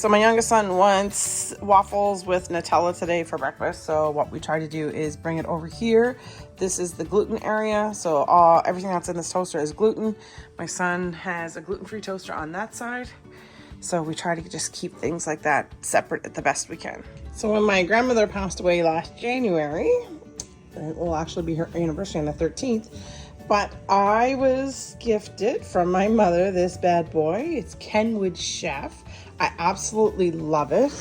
So my youngest son wants waffles with Nutella today for breakfast. So what we try to do is bring it over here. This is the gluten area. So everything that's in this toaster is gluten. My son has a gluten-free toaster on that side. So we try to just keep things like that separate at the best we can. So when my grandmother passed away last January, it will actually be her anniversary on the 13th, but I was gifted from my mother this bad boy. It's Kenwood Chef. I absolutely love it.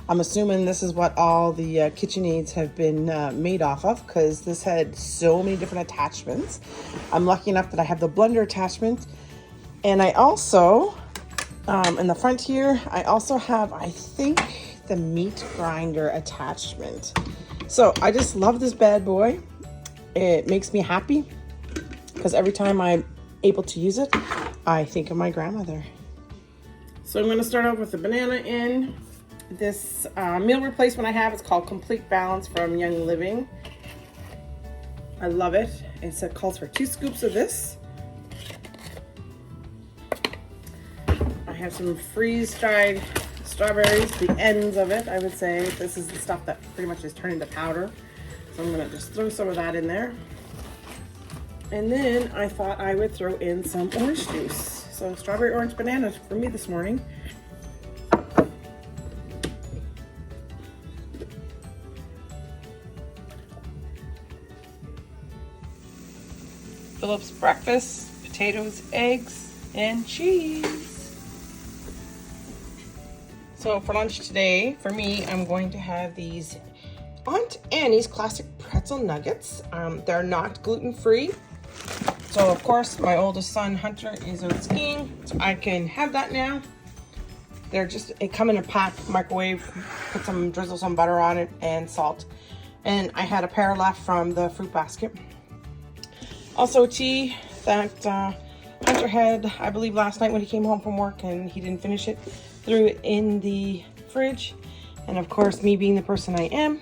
I'm assuming this is what all the KitchenAids have been made off of, because this had so many different attachments. I'm lucky enough that I have the blender attachment, and I also, in the front here, I also have, I think, the meat grinder attachment. So I just love this bad boy. It makes me happy because every time I'm able to use it, I think of my grandmother. So I'm going to start off with the banana in. This meal replacement I have is called Complete Balance from Young Living. I love it. It calls for 2 scoops of this. I have some freeze-dried strawberries, the ends of it, I would say. This is the stuff that pretty much is turned into powder. So I'm gonna just throw some of that in there. And then I thought I would throw in some orange juice. So strawberry, orange, banana for me this morning. Philip's breakfast, potatoes, eggs, and cheese. So for lunch today, for me, I'm going to have these Aunt Annie's classic pretzel nuggets. They're not gluten-free. So of course, my oldest son, Hunter, is out skiing, so I can have that now. They come in a pack, microwave, drizzle some butter on it and salt. And I had a pair left from the fruit basket. Also tea that Hunter had, I believe last night when he came home from work and he didn't finish it. Threw it in the fridge. And of course, me being the person I am,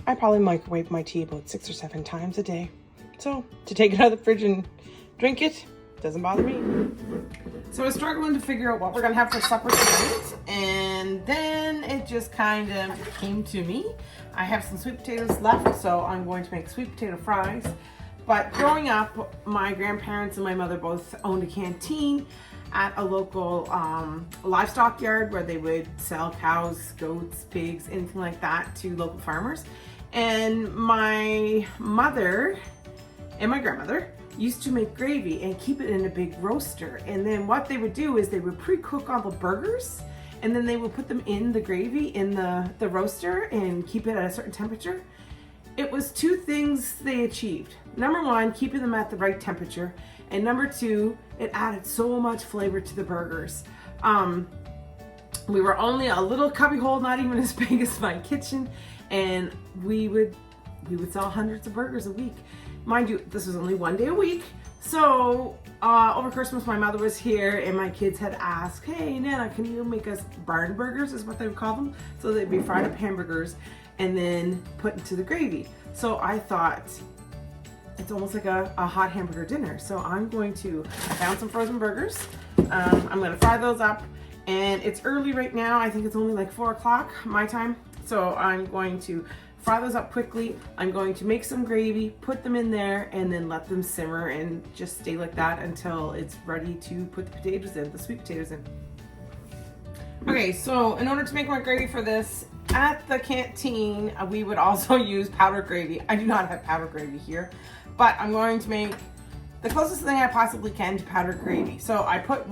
I probably microwave my tea about 6 or 7 times a day. So to take it out of the fridge and drink it doesn't bother me. So I was struggling to figure out what we're gonna have for supper tonight, and then it just kind of came to me. I have some sweet potatoes left, so I'm going to make sweet potato fries. But growing up, my grandparents and my mother both owned a canteen at a local livestock yard where they would sell cows, goats, pigs, anything like that to local farmers. And my mother and my grandmother used to make gravy and keep it in a big roaster. And then what they would do is they would pre-cook all the burgers, and then they would put them in the gravy in the roaster and keep it at a certain temperature. It was 2 things they achieved. Number 1, keeping them at the right temperature. And number 2, it added so much flavor to the burgers. We were only a little cubby hole, not even as big as my kitchen. And we would sell hundreds of burgers a week. Mind you, this was only 1 day a week. So over Christmas, my mother was here and my kids had asked, "Hey, Nana, can you make us barn burgers?" is what they would call them. So they'd be fried up hamburgers and then put into the gravy. So I thought, it's almost like a hot hamburger dinner. So I found some frozen burgers. I'm gonna fry those up, and it's early right now. I think it's only like 4 o'clock my time. So I'm going to fry those up quickly. I'm going to make some gravy, put them in there, and then let them simmer and just stay like that until it's ready to put the potatoes in, the sweet potatoes in. Okay, so in order to make my gravy for this, at the canteen, we would also use powdered gravy. I do not have powdered gravy here, but I'm going to make the closest thing I possibly can to powdered gravy. So I put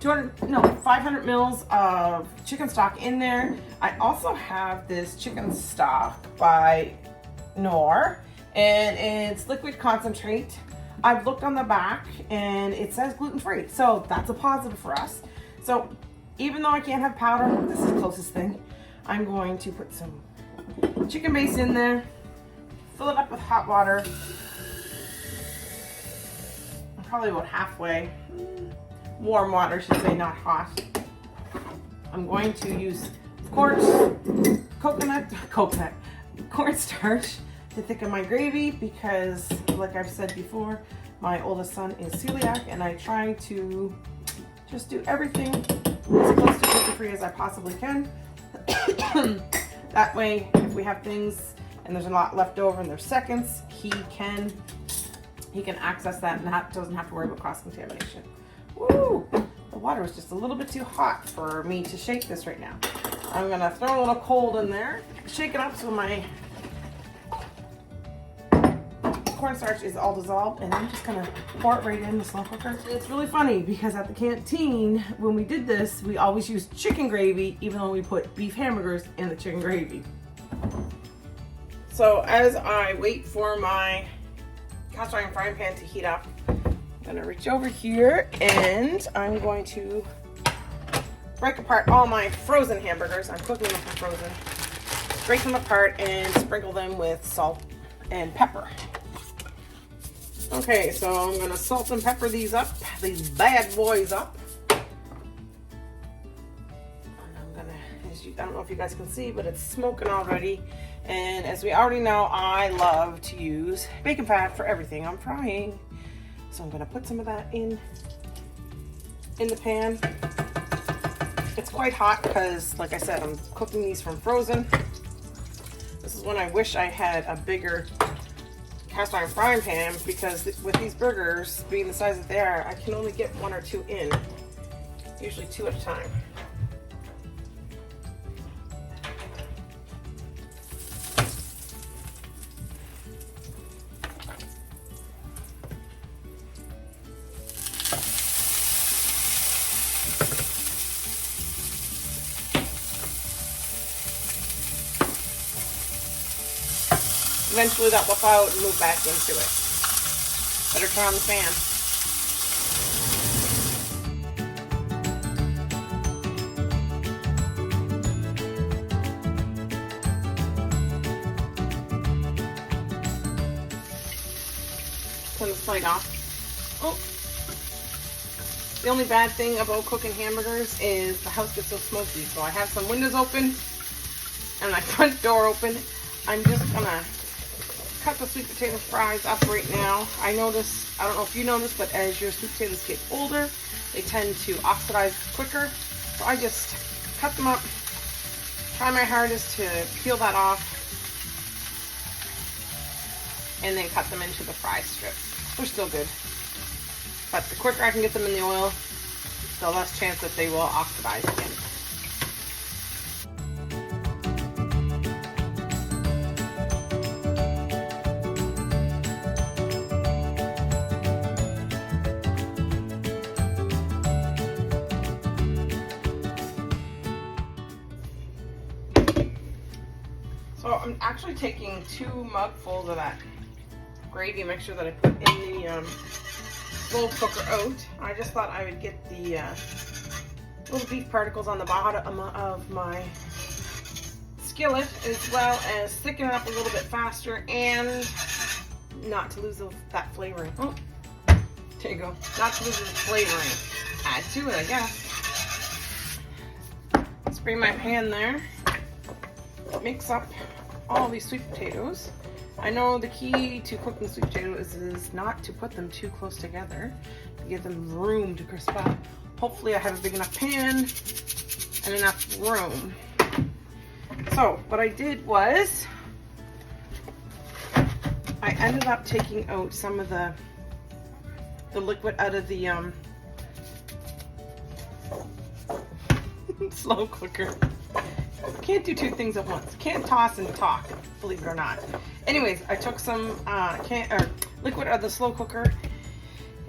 500 mils of chicken stock in there. I also have this chicken stock by Knorr, and it's liquid concentrate. I've looked on the back and it says gluten-free, so that's a positive for us. So even though I can't have powder, this is the closest thing. I'm going to put some chicken base in there, fill it up with hot water. I'm probably about halfway. Warm water, I should say, not hot. I'm going to use, of course, cornstarch to thicken my gravy because, like I've said before, my oldest son is celiac, and I try to just do everything as close to gluten-free as I possibly can. That way, if we have things and there's a lot left over and there's seconds, he can access that and doesn't have to worry about cross-contamination. Woo! The water is just a little bit too hot for me to shake this right now. I'm gonna throw a little cold in there, shake it up so my cornstarch is all dissolved, and I'm just gonna pour it right in the slow cooker. It's really funny because at the canteen, when we did this, we always used chicken gravy, even though we put beef hamburgers in the chicken gravy. So as I wait for my cast iron frying pan to heat up, I'm gonna reach over here and I'm going to break apart all my frozen hamburgers. I'm cooking them from frozen. Break them apart and sprinkle them with salt and pepper. Okay, so I'm gonna salt and pepper these bad boys up. And I'm gonna, I don't know if you guys can see, but it's smoking already. And as we already know, I love to use bacon fat for everything I'm frying. So I'm gonna put some of that in the pan. It's quite hot because, like I said, I'm cooking these from frozen. This is when I wish I had a bigger cast iron frying pan, because with these burgers being the size that they are, I can only get 1 or 2 in, usually 2 at a time. Eventually that will fall out and move back into it. Better turn on the fan. Turn the flame off. Oh. The only bad thing about cooking hamburgers is the house gets so smoky. So I have some windows open and my front door open. I'm just gonna cut the sweet potato fries up right now. I notice, I don't know if you notice, but as your sweet potatoes get older, they tend to oxidize quicker. So I just cut them up, try my hardest to peel that off, and then cut them into the fry strips. They're still good. But the quicker I can get them in the oil, the less chance that they will oxidize again. So I'm actually taking 2 mugfuls of that gravy mixture that I put in the slow cooker out. I just thought I would get the little beef particles on the bottom of my skillet, as well as thicken it up a little bit faster and not to lose that flavoring. Oh, there you go. Not to lose the flavoring. Add to it, I guess. Spray my pan there. Mix up all these sweet potatoes. I know the key to cooking sweet potatoes is not to put them too close together, to give them room to crisp up. Hopefully I have a big enough pan and enough room. So what I did was, I ended up taking out some of the liquid out of the slow cooker. Can't do 2 things at once. Can't toss and talk, believe it or not. Anyways, I took some liquid out of the slow cooker,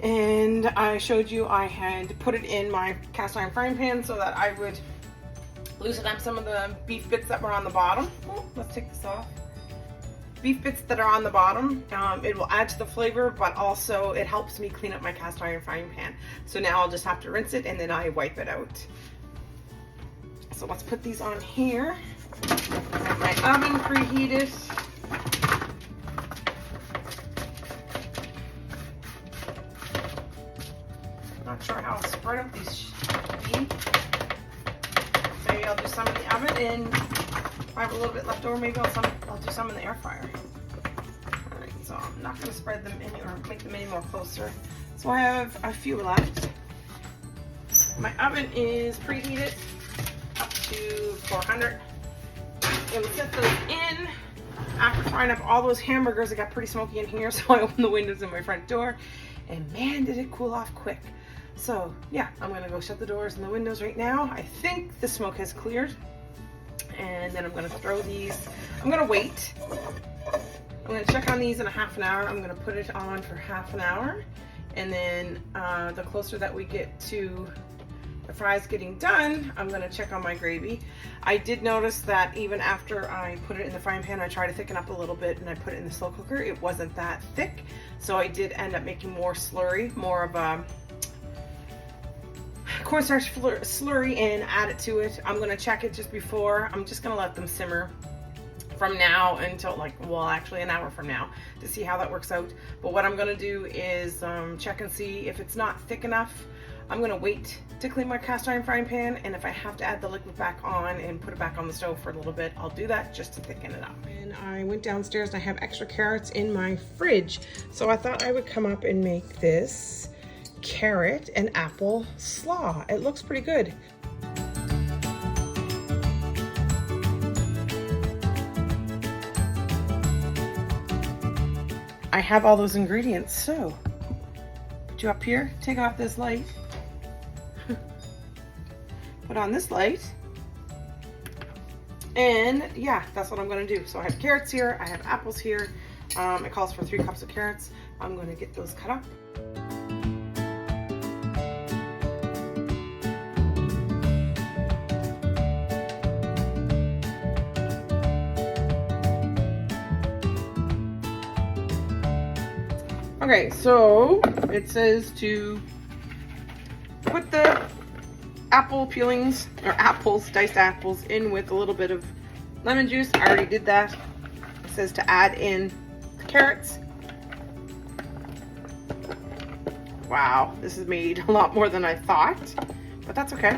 and I showed you I had put it in my cast iron frying pan so that I would loosen up some of the beef bits that were on the bottom. Oh, let's take this off. Beef bits that are on the bottom. It will add to the flavor, but also it helps me clean up my cast iron frying pan. So now I'll just have to rinse it and then I wipe it out. So let's put these on here. Have my oven preheated. Not sure how I'll spread out these should be. Maybe I'll do some in the oven, and if I have a little bit left over, maybe I'll do some in the air fryer. Alright, so I'm not going to spread them any or make them any more closer. So I have a few left. My oven is preheated up to 400. I'm gonna set those in. After frying up all those hamburgers, it got pretty smoky in here, so I opened the windows in my front door, and man, did it cool off quick. So yeah, I'm gonna go shut the doors and the windows right now. I think the smoke has cleared, and then I'm gonna throw these. I'm gonna wait. I'm gonna check on these in a half an hour. I'm gonna put it on for half an hour, and then the closer that we get to the fries getting done, I'm gonna check on my gravy. I did notice that even after I put it in the frying pan, I tried to thicken up a little bit and I put it in the slow cooker. It wasn't that thick, so I did end up making more slurry, more of a cornstarch slurry, and add it to it. I'm gonna check it just before. I'm just gonna let them simmer from now until actually an hour from now to see how that works out. But what I'm gonna do is check and see if it's not thick enough. I'm gonna wait to clean my cast iron frying pan, and if I have to add the liquid back on and put it back on the stove for a little bit, I'll do that just to thicken it up. And I went downstairs and I have extra carrots in my fridge, so I thought I would come up and make this carrot and apple slaw. It looks pretty good. I have all those ingredients, so put you up here, take off this light, put on this light, and yeah, that's what I'm gonna do. So I have carrots here, I have apples here. It calls for 3 cups of carrots. I'm gonna get those cut up. Okay, so it says to put the apple peelings, or apples, diced apples, in with a little bit of lemon juice. I already did that. It says to add in the carrots. Wow, this has made a lot more than I thought, but that's okay.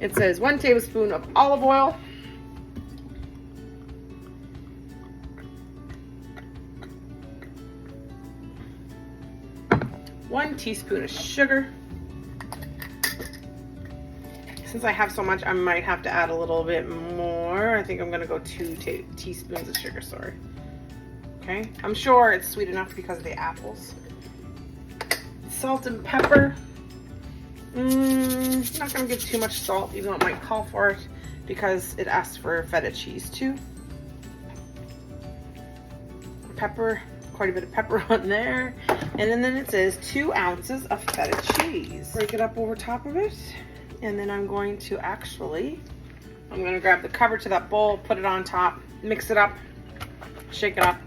It says 1 tablespoon of olive oil, 1 teaspoon of sugar. Since I have so much, I might have to add a little bit more. I think I'm gonna go 2 teaspoons of sugar, sorry. Okay, I'm sure it's sweet enough because of the apples. Salt and pepper. Not gonna give too much salt, even though it might call for it, because it asks for feta cheese too. Pepper, quite a bit of pepper on there. And then it says 2 ounces of feta cheese. Break it up over top of it. And then I'm going to grab the cover to that bowl, put it on top, mix it up, shake it up.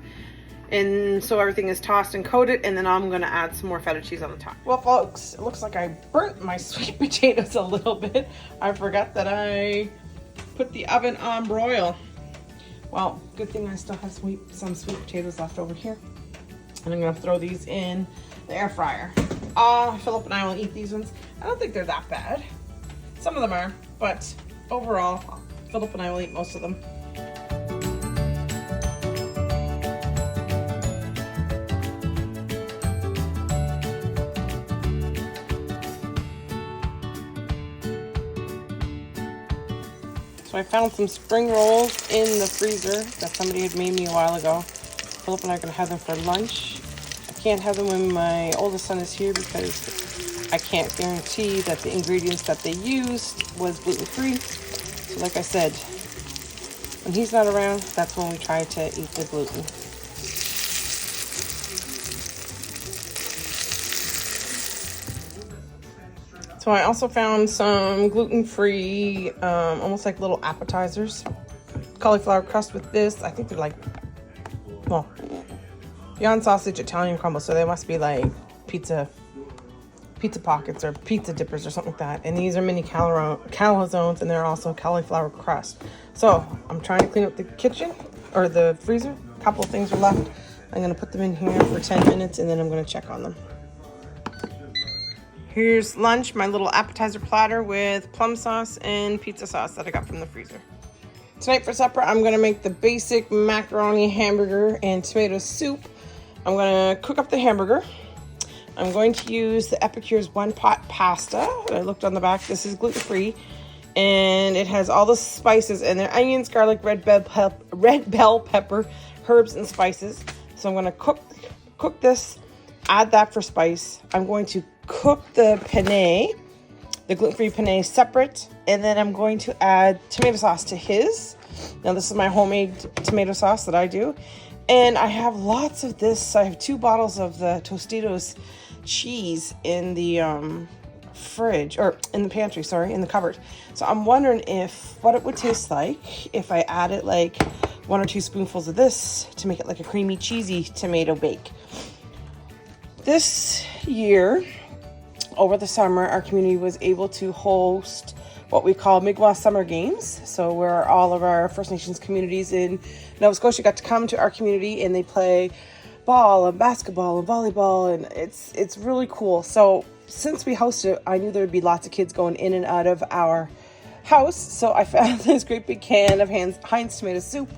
And so everything is tossed and coated, and then I'm gonna add some more feta cheese on the top. Well, folks, it looks like I burnt my sweet potatoes a little bit. I forgot that I put the oven on broil. Well, good thing I still have some sweet potatoes left over here. And I'm gonna throw these in the air fryer. Philip and I will eat these ones. I don't think they're that bad. Some of them are, but overall, Philip and I will eat most of them. So I found some spring rolls in the freezer that somebody had made me a while ago. Philip and I are gonna have them for lunch. I can't have them when my oldest son is here because I can't guarantee that the ingredients that they used was gluten-free. So like I said, when he's not around, that's when we try to eat the gluten. So I also found some gluten-free, almost like little appetizers. Cauliflower crust with this. I think they're like, well, Beyond Sausage Italian crumbles, so they must be like pizza pockets or pizza dippers or something like that. And these are mini calzones, and they're also cauliflower crust. So I'm trying to clean up the kitchen or the freezer. A couple of things are left. I'm gonna put them in here for 10 minutes, and then I'm gonna check on them. Here's lunch, my little appetizer platter with plum sauce and pizza sauce that I got from the freezer. Tonight for supper, I'm gonna make the basic macaroni, hamburger, and tomato soup. I'm gonna cook up the hamburger. I'm going to use the Epicure's one pot pasta. I looked on the back. This is gluten-free, and it has all the spices in there: onions, garlic, red bell pepper, herbs, and spices. So I'm going to cook this, add that for spice. I'm going to cook the penne, the gluten-free penne, separate, and then I'm going to add tomato sauce to his. Now this is my homemade tomato sauce that I do, and I have lots of this. I have 2 bottles of the Tostitos cheese in the fridge, or in the pantry, sorry, in the cupboard. So I'm wondering what it would taste like if I added like 1 or 2 spoonfuls of this to make it like a creamy, cheesy tomato bake. This year, over the summer, our community was able to host what we call Mi'kmaq Summer Games. So where all of our First Nations communities in Nova Scotia got to come to our community, and they play ball and basketball and volleyball, and it's really cool. So since we hosted it, I knew there would be lots of kids going in and out of our house. So I found this great big can of Heinz tomato soup,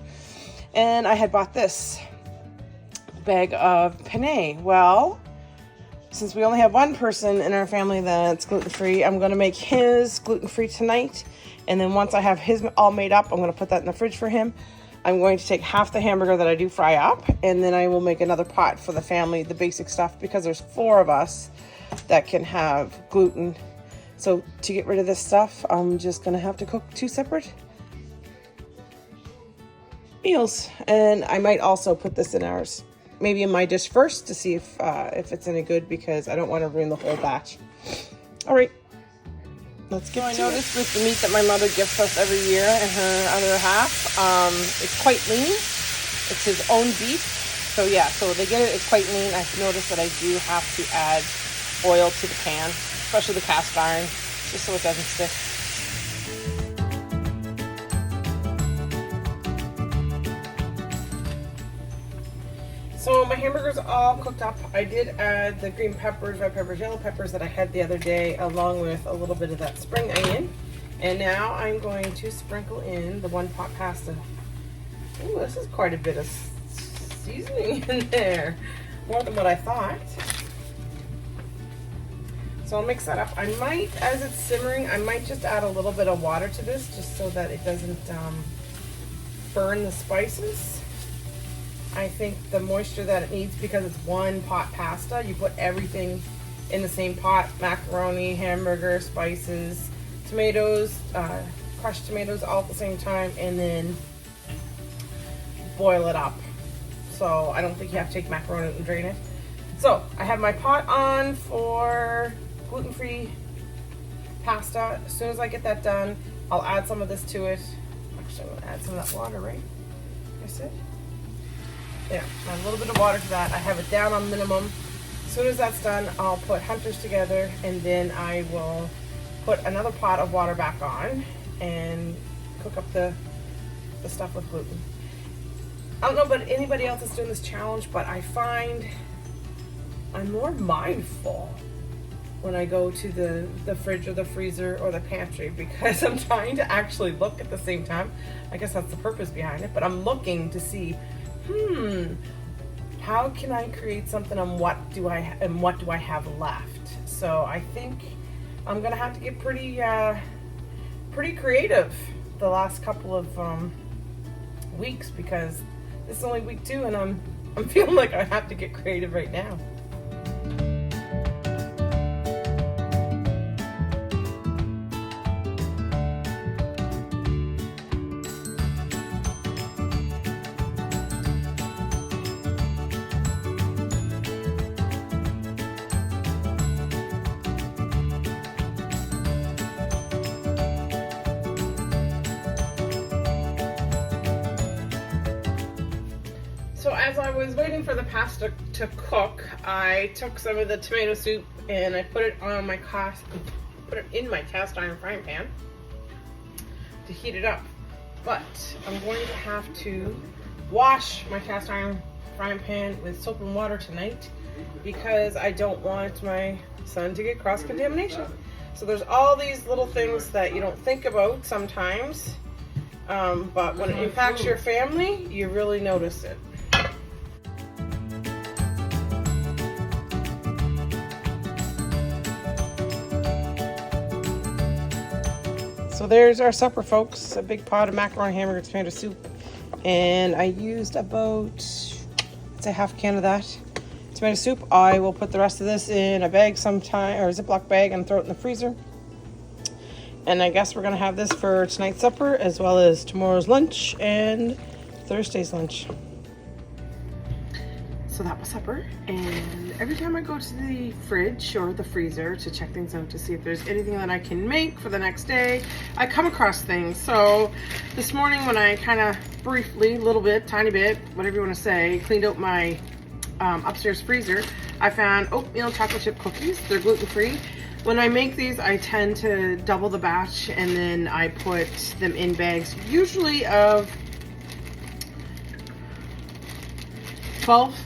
and I had bought this bag of penne. Well, since we only have one person in our family that's gluten-free, I'm going to make his gluten-free tonight. And then once I have his all made up, I'm going to put that in the fridge for him. I'm going to take half the hamburger that I do fry up, and then I will make another pot for the family, the basic stuff, because there's 4 of us that can have gluten. So to get rid of this stuff, I'm just going to have to cook 2 separate meals. And I might also put this in ours, maybe in my dish first, to see if it's any good, because I don't want to ruin the whole batch. All right, let's get to it. I noticed with the meat that my mother gifts us every year and her other half, it's quite lean. It's his own beef. So yeah, so they get it, it's quite lean. I've noticed that I do have to add oil to the pan, especially the cast iron, just so it doesn't stick. So my hamburgers are all cooked up. I did add the green peppers, red peppers, yellow peppers that I had the other day, along with a little bit of that spring onion. And now I'm going to sprinkle in the 1 pot pasta. Ooh, this is quite a bit of seasoning in there. More than what I thought. So I'll mix that up. I might, as it's simmering, I might just add a little bit of water to this, just so that it doesn't burn the spices. I think the moisture that it needs, because it's 1 pot pasta, you put everything in the same pot: macaroni, hamburger, spices, tomatoes, crushed tomatoes, all at the same time, and then boil it up. So I don't think you have to take macaroni and drain it. So I have my pot on for gluten-free pasta. As soon as I get that done, I'll add some of this to it. Actually, I'm gonna add some of that water, right? I said. Yeah, add a little bit of water to that. I have it down on minimum. As soon as that's done, I'll put Hunters together, and then I will put another pot of water back on and cook up the stuff with gluten. I don't know about anybody else that's doing this challenge, but I find I'm more mindful when I go to the fridge or the freezer or the pantry, because I'm trying to actually look at the same time. I guess that's the purpose behind it, but I'm looking to see, how can I create something, and what do I have left? So I think I'm gonna have to get pretty creative the last couple of weeks, because this is only week 2, and I'm feeling like I have to get creative right now. So as I was waiting for the pasta to cook, I took some of the tomato soup and I put it in my cast iron frying pan to heat it up. But I'm going to have to wash my cast iron frying pan with soap and water tonight, because I don't want my son to get cross-contamination. So there's all these little things that you don't think about sometimes, but when it impacts your family, you really notice it. So there's our supper, folks. A big pot of macaroni, hamburger, tomato soup. And I used about, let's say, half a can of that tomato soup. I will put the rest of this in a bag sometime, or a Ziploc bag, and throw it in the freezer. And I guess we're gonna have this for tonight's supper, as well as tomorrow's lunch and Thursday's lunch. So that was supper, and every time I go to the fridge or the freezer to check things out to see if there's anything that I can make for the next day, I come across things. So this morning when I kind of briefly, little bit, tiny bit, whatever you want to say, cleaned out my upstairs freezer, I found oatmeal chocolate chip cookies. They're gluten-free. When I make these, I tend to double the batch, and then I put them in bags, usually of 12.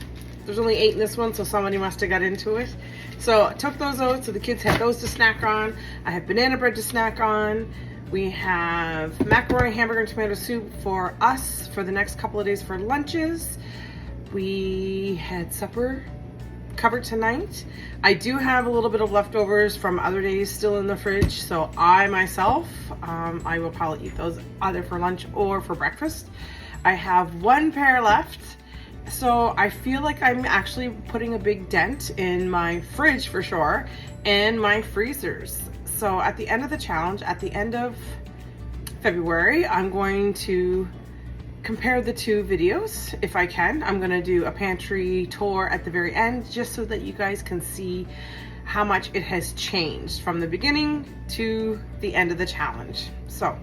There's only 8 in this one, so somebody must have got into it. So I took those out, so the kids had those to snack on. I have banana bread to snack on. We have macaroni, hamburger, and tomato soup for us for the next couple of days for lunches. We had supper covered tonight. I do have a little bit of leftovers from other days still in the fridge, so I myself, I will probably eat those either for lunch or for breakfast. I have 1 pair left. So I feel like I'm actually putting a big dent in my fridge for sure, and my freezers. So at the end of the challenge, at the end of February, I'm going to compare the 2 videos if I can. I'm gonna do a pantry tour at the very end, just so that you guys can see how much it has changed from the beginning to the end of the challenge. So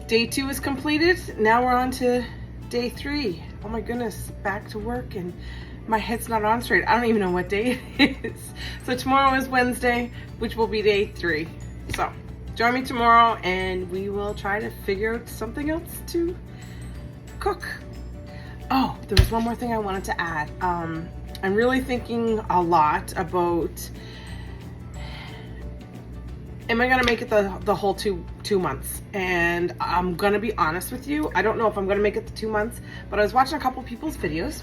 day 2 is completed. Now we're on to day 3. Oh my goodness, back to work, and my head's not on straight. I don't even know what day it is. So tomorrow is Wednesday, which will be day 3. So join me tomorrow and we will try to figure out something else to cook. Oh, there was one more thing I wanted to add. I'm really thinking a lot about, am I gonna make it the whole two months? And I'm gonna be honest with you, I don't know if I'm gonna make it the 2 months, but I was watching a couple people's videos,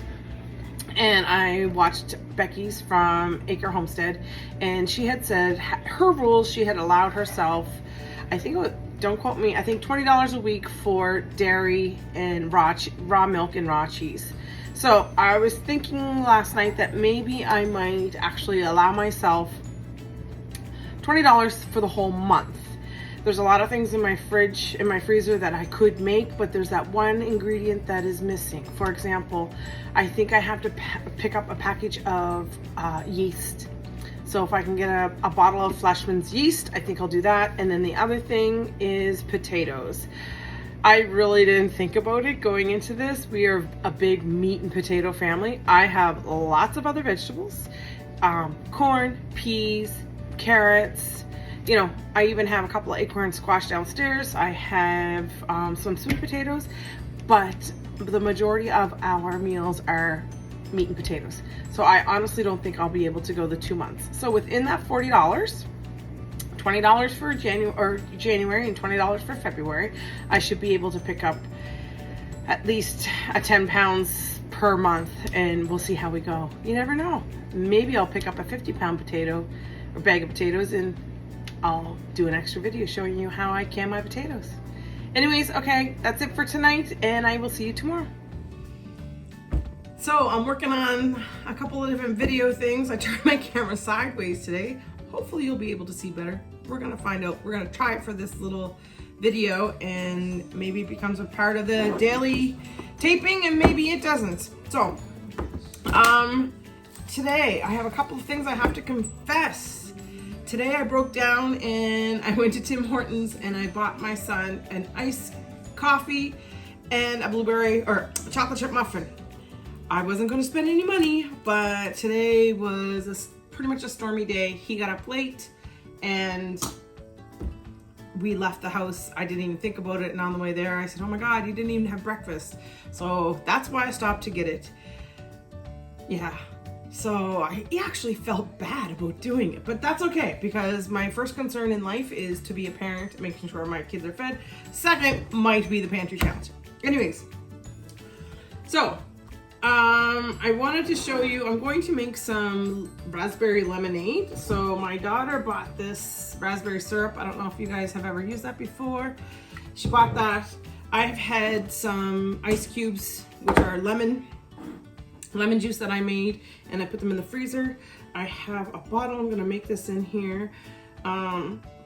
and I watched Becky's from Acre Homestead, and she had said her rules, she had allowed herself, I think it was, don't quote me, I think $20 a week for dairy and raw milk and raw cheese. So I was thinking last night that maybe I might actually allow myself $20 for the whole month. There's a lot of things in my fridge, in my freezer that I could make, but there's that one ingredient that is missing. For example, I think I have to pick up a package of yeast. So if I can get a bottle of Fleshman's yeast, I think I'll do that. And then the other thing is potatoes. I really didn't think about it going into this. We are a big meat and potato family. I have lots of other vegetables, corn, peas, carrots, you know, I even have a couple of acorn squash downstairs. I have some sweet potatoes, but the majority of our meals are meat and potatoes. So I honestly don't think I'll be able to go the 2 months. So within that $40, $20 for January and $20 for February, I should be able to pick up at least 10 pounds per month, and we'll see how we go. You never know. Maybe I'll pick up a 50-pound potato or bag of potatoes, and I'll do an extra video showing you how I can my potatoes. Anyways, okay, that's it for tonight, and I will see you tomorrow. So I'm working on a couple of different video things. I turned my camera sideways today. Hopefully you'll be able to see better. We're gonna find out. We're gonna try it for this little video, and maybe it becomes a part of the daily taping, and maybe it doesn't. So, today I have a couple of things I have to confess. Today I broke down and I went to Tim Hortons and I bought my son an iced coffee and a blueberry or chocolate chip muffin. I wasn't going to spend any money, but today was pretty much a stormy day. He got up late and we left the house. I didn't even think about it, and on the way there I said, oh my God, you didn't even have breakfast. So that's why I stopped to get it. Yeah. So I actually felt bad about doing it, but that's okay, because my first concern in life is to be a parent, making sure my kids are fed. Second might be the pantry challenge. Anyways, so I wanted to show you, I'm going to make some raspberry lemonade. So my daughter bought this raspberry syrup. I don't know if you guys have ever used that before. She bought that. I've had some ice cubes, which are lemon juice that I made, and I put them in the freezer. I have a bottle. I'm gonna make this in here.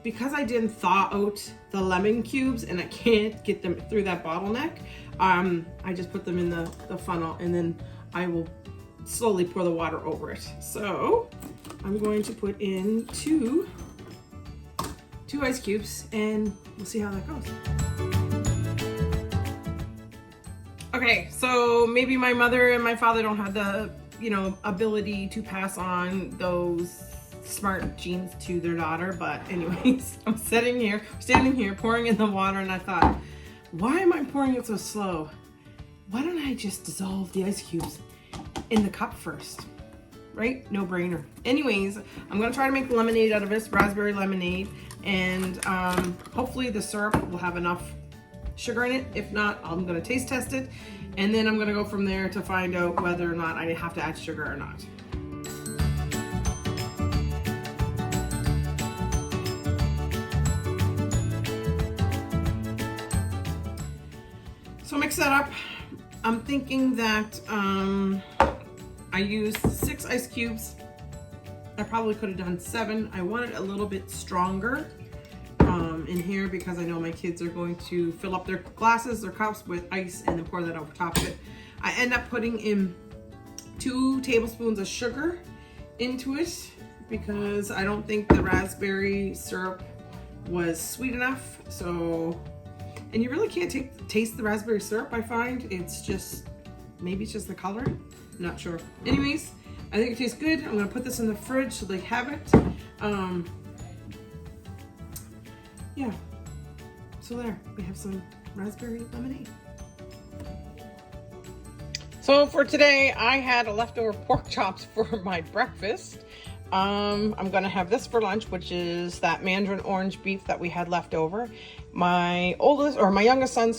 Because I didn't thaw out the lemon cubes and I can't get them through that bottleneck, I just put them in the funnel, and then I will slowly pour the water over it. So I'm going to put in two ice cubes, and we'll see how that goes. Okay, so maybe my mother and my father don't have the, ability to pass on those smart genes to their daughter, but anyways, I'm standing here pouring in the water, and I thought, why am I pouring it so slow? Why don't I just dissolve the ice cubes in the cup first? Right? No brainer. Anyways, I'm gonna try to make lemonade out of this, raspberry lemonade, and hopefully the syrup will have enough sugar in it. If not, I'm gonna taste test it, and then I'm gonna go from there to find out whether or not I have to add sugar or not. So mix that up. I'm thinking that I used 6 ice cubes. I probably could have done 7. I want it a little bit stronger in here because I know my kids are going to fill up their glasses, their cups with ice, and then pour that over top of it. I end up putting in 2 tablespoons of sugar into it because I don't think the raspberry syrup was sweet enough. So, and you really can't taste the raspberry syrup, I find. It's just, maybe it's just the color. I'm not sure. Anyways, I think it tastes good. I'm gonna put this in the fridge so they have it. Yeah, so there, we have some raspberry lemonade. So for today, I had a leftover pork chops for my breakfast. I'm gonna have this for lunch, which is that mandarin orange beef that we had left over. My youngest son,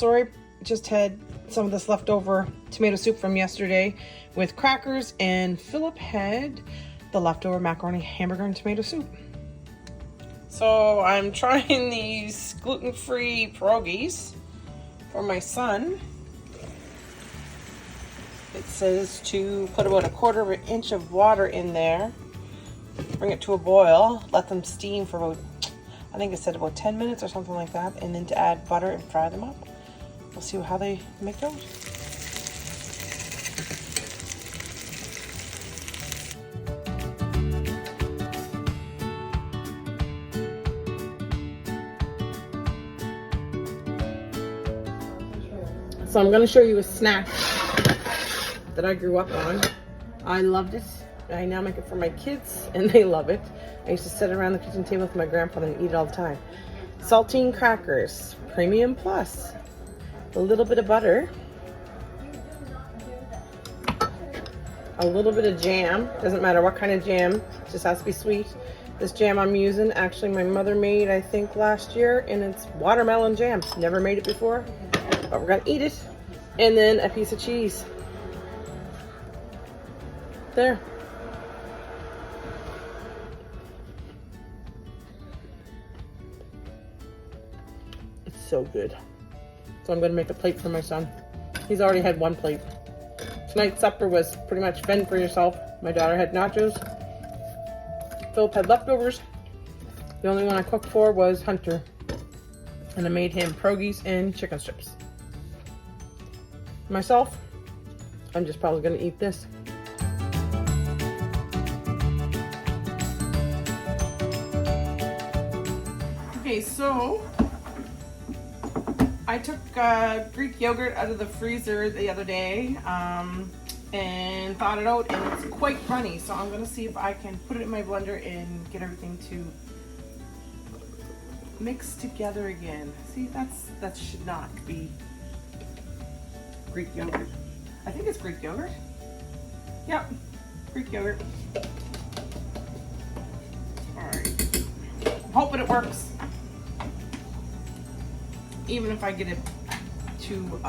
just had some of this leftover tomato soup from yesterday with crackers, and Philip had the leftover macaroni, hamburger, and tomato soup. So I'm trying these gluten-free pierogies for my son. It says to put about 1/4 inch of water in there, bring it to a boil, let them steam for about, I think it said about 10 minutes or something like that, and then to add butter and fry them up. We'll see how they make out. So I'm going to show you a snack that I grew up on. I loved it. I now make it for my kids, and they love it. I used to sit around the kitchen table with my grandfather and eat it all the time. Saltine crackers, premium plus, a little bit of butter, a little bit of jam. Doesn't matter what kind of jam, it just has to be sweet. This jam I'm using, actually my mother made, I think, last year, and it's watermelon jam. Never made it before, but we're gonna eat it. And then a piece of cheese. There. It's so good. So I'm gonna make a plate for my son. He's already had 1 plate. Tonight's supper was pretty much fend for yourself. My daughter had nachos. Philip had leftovers. The only one I cooked for was Hunter. And I made him pierogies and chicken strips. Myself, I'm just probably gonna eat this. Okay, so I took Greek yogurt out of the freezer the other day and thawed it out, and it's quite runny. So I'm gonna see if I can put it in my blender and get everything to mix together again. See, that should not be Greek yogurt. I think it's Greek yogurt. Yep, Greek yogurt. All right, I'm hoping it works. Even if I get it to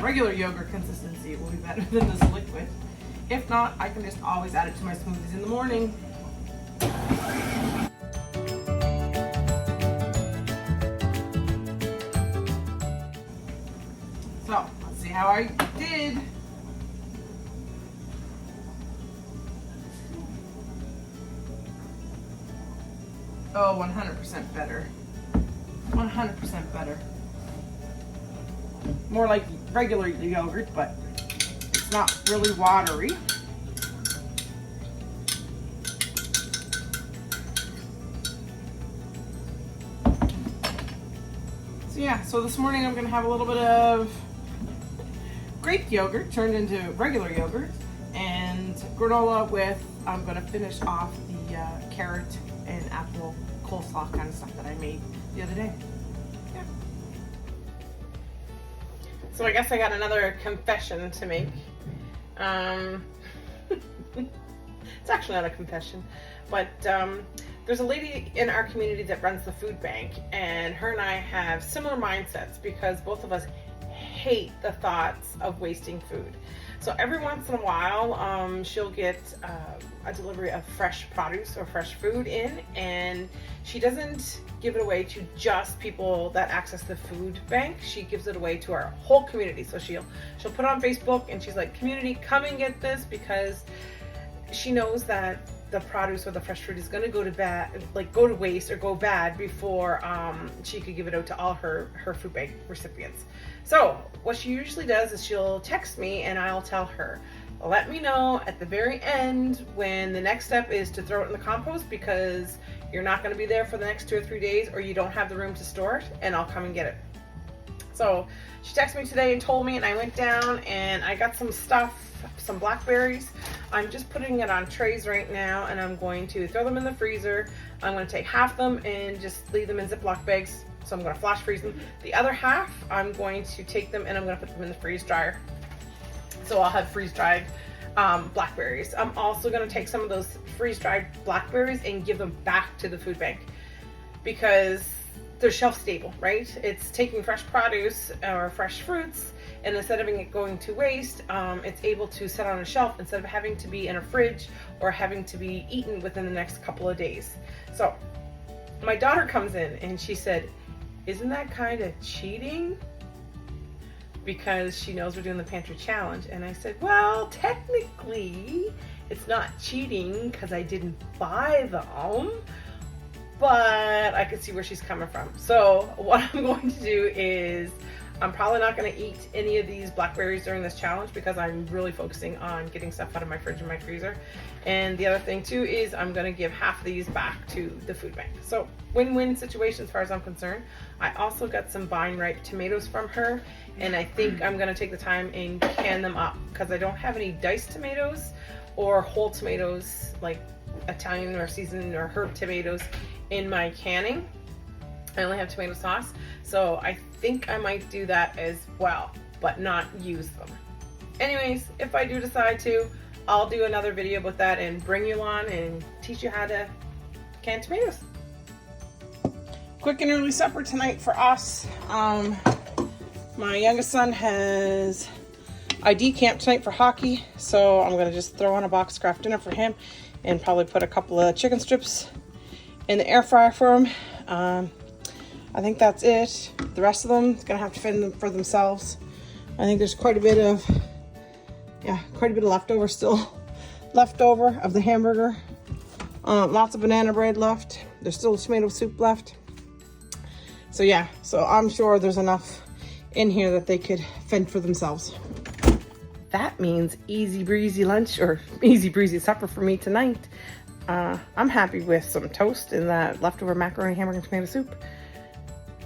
regular yogurt consistency, it will be better than this liquid. If not, I can just always add it to my smoothies in the morning. So, let's see how I did. Oh, 100% better. 100% better. More like regular yogurt, but it's not really watery. So yeah, so this morning I'm gonna have a little bit of Greek yogurt turned into regular yogurt, and granola with, I'm gonna finish off the carrot and apple coleslaw kind of stuff that I made the other day. Yeah. So I guess I got another confession to make. It's actually not a confession, but there's a lady in our community that runs the food bank, and her and I have similar mindsets because both of us hate the thoughts of wasting food. So every once in a while, she'll get a delivery of fresh produce or fresh food in, and she doesn't give it away to just people that access the food bank. She gives it away to our whole community. So she'll put it on Facebook, and she's like, community, come and get this, because she knows that the produce or the fresh fruit is going to go to waste or go bad before she could give it out to all her food bank recipients. So what she usually does is she'll text me, and I'll tell her, let me know at the very end when the next step is to throw it in the compost, because you're not going to be there for the next 2 or 3 days, or you don't have the room to store it, and I'll come and get it. So she texted me today and told me, and I went down and I got some stuff, some blackberries. I'm just putting it on trays right now, and I'm going to throw them in the freezer. I'm going to take half them and just leave them in Ziploc bags. So I'm going to flash freeze them. The other half, I'm going to take them and I'm going to put them in the freeze dryer. So I'll have freeze dried blackberries. I'm also going to take some of those freeze dried blackberries and give them back to the food bank, because they're shelf stable, right? It's taking fresh produce or fresh fruits, and instead of it going to waste, it's able to sit on a shelf instead of having to be in a fridge or having to be eaten within the next couple of days. So my daughter comes in and she said, isn't that kind of cheating? Because she knows we're doing the pantry challenge. And I said, well, technically it's not cheating because I didn't buy them, but I could see where she's coming from. So what I'm going to do is, I'm probably not going to eat any of these blackberries during this challenge because I'm really focusing on getting stuff out of my fridge and my freezer. And the other thing too is I'm going to give half of these back to the food bank. So win-win situation as far as I'm concerned. I also got some vine ripe tomatoes from her, and I think I'm going to take the time and can them up because I don't have any diced tomatoes or whole tomatoes like Italian or seasoned or herb tomatoes in my canning. I only have tomato sauce, so I think I might do that as well, but not use them. Anyways, if I do decide to, I'll do another video about that and bring you on and teach you how to can tomatoes. Quick and early supper tonight for us. My youngest son has ID camp tonight for hockey, so I'm gonna just throw on a boxcraft dinner for him and probably put a couple of chicken strips in the air fryer for him. I think that's it. The rest of them is gonna have to fend them for themselves. I think there's quite a bit of leftover still, leftover of the hamburger. Lots of banana bread left. There's still tomato soup left. So yeah, so I'm sure there's enough in here that they could fend for themselves. That means easy breezy lunch or easy breezy supper for me tonight. I'm happy with some toast and that leftover macaroni, hamburger, and tomato soup.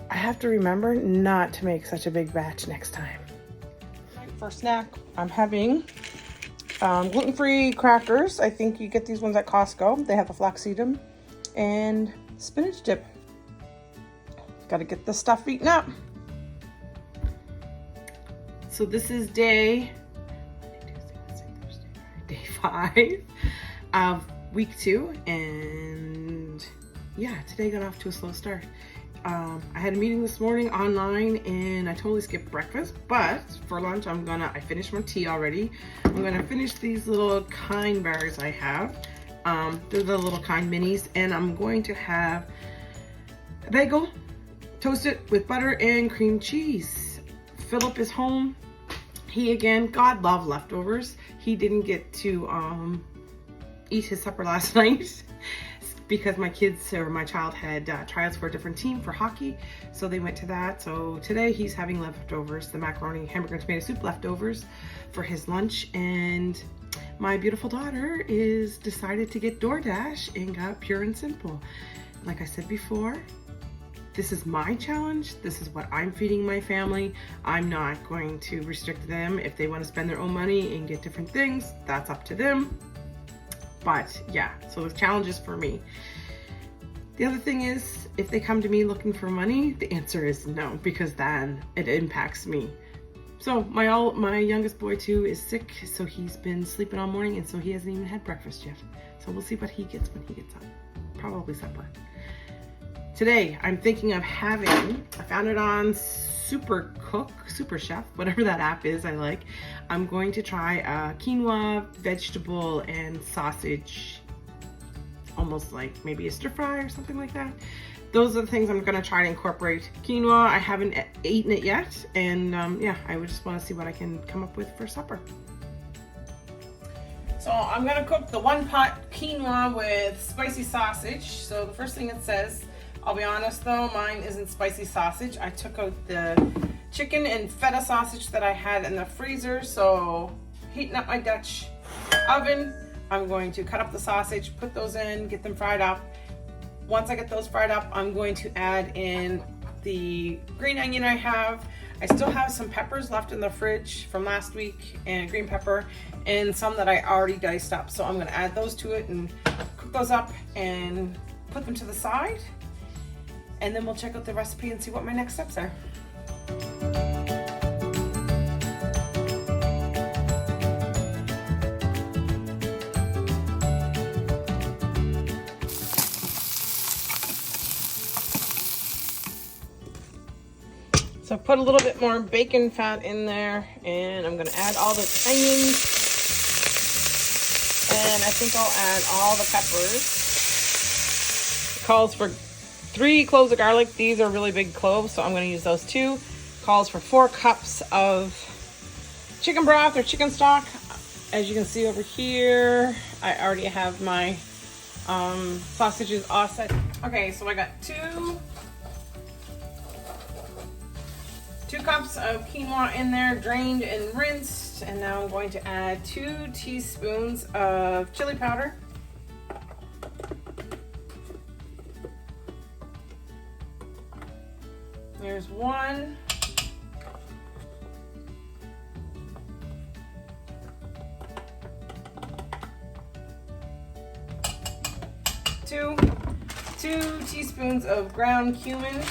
I have to remember not to make such a big batch next time. For snack, I'm having gluten-free crackers. I think you get these ones at Costco. They have a flaxseed and spinach dip. Got to get this stuff eaten up. So this is day 5 of week 2, and yeah, today got off to a slow start. I had a meeting this morning online and I totally skipped breakfast, but for lunch I finished my tea already. I'm gonna finish these little Kind bars I have. They're the little Kind minis, and I'm going to have a bagel, toast it with butter and cream cheese. Philip is home. He again, God love leftovers. He didn't get to eat his supper last night because my child had trials for a different team for hockey, so they went to that. So today he's having leftovers, the macaroni, hamburger, and tomato soup leftovers for his lunch. And my beautiful daughter is decided to get DoorDash and got Pure and Simple. Like I said before, this is my challenge. This is what I'm feeding my family. I'm not going to restrict them. If they want to spend their own money and get different things, that's up to them. But yeah, so the challenge is for me. The other thing is, if they come to me looking for money, the answer is no, because then it impacts me. So my youngest boy too is sick, so he's been sleeping all morning, and so he hasn't even had breakfast yet. So we'll see what he gets when he gets up. Probably supper. Today, I'm thinking of having, I found it on Super Chef, whatever that app is I like. I'm going to try a quinoa, vegetable, and sausage, almost like maybe a stir fry or something like that. Those are the things I'm gonna try to incorporate. Quinoa, I haven't eaten it yet, and yeah, I would just wanna see what I can come up with for supper. So I'm gonna cook the 1-pot quinoa with spicy sausage. So the first thing it says, I'll be honest though, mine isn't spicy sausage. I took out the chicken and feta sausage that I had in the freezer. So heating up my Dutch oven, I'm going to cut up the sausage, put those in, get them fried up. Once I get those fried up, I'm going to add in the green onion I have. I still have some peppers left in the fridge from last week, and green pepper, and some that I already diced up. So I'm gonna add those to it and cook those up and put them to the side. And then we'll check out the recipe and see what my next steps are. So I put a little bit more bacon fat in there, and I'm gonna add all the onions, and I think I'll add all the peppers. It calls for 3 cloves of garlic. These are really big cloves, so I'm gonna use those 2. Calls for 4 cups of chicken broth or chicken stock. As you can see over here, I already have my sausages all set. Okay, so I got 2 cups of quinoa in there, drained and rinsed. And now I'm going to add 2 teaspoons of chili powder. There's 1. Two teaspoons of ground cumin.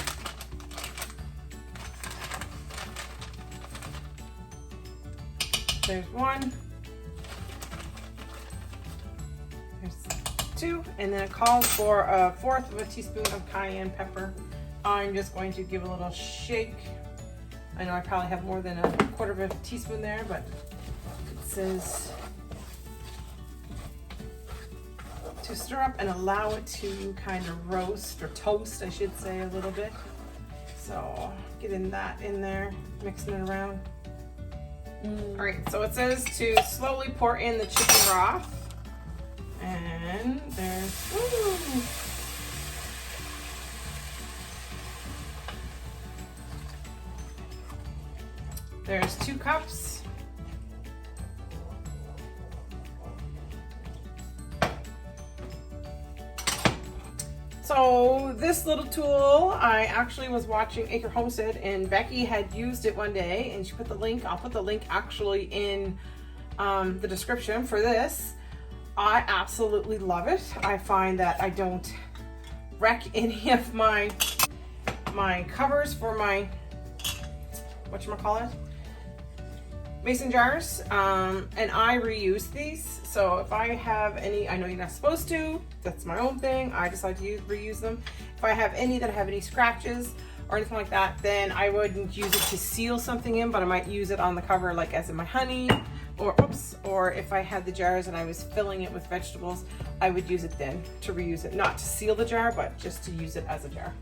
There's 1. There's 2. And then it calls for 1/4 of a teaspoon of cayenne pepper. I'm just going to give a little shake. I know I probably have more than 1/4 of a teaspoon there, but it says to stir up and allow it to kind of roast, or toast I should say, a little bit. So getting that in there, mixing it around. All right, so it says to slowly pour in the chicken broth. And there's, woo! There's 2 cups. So this little tool, I actually was watching Acre Homestead, and Becky had used it one day, and she put the link, I'll put the link actually in the description for this. I absolutely love it. I find that I don't wreck any of my covers for my, whatchamacallit, mason jars, and I reuse these. So if I have any, I know you're not supposed to, that's my own thing, I decide to reuse them. If I have any that have any scratches or anything like that, then I wouldn't use it to seal something in, but I might use it on the cover, like as in my honey, or or if I had the jars and I was filling it with vegetables, I would use it then to reuse it, not to seal the jar, but just to use it as a jar.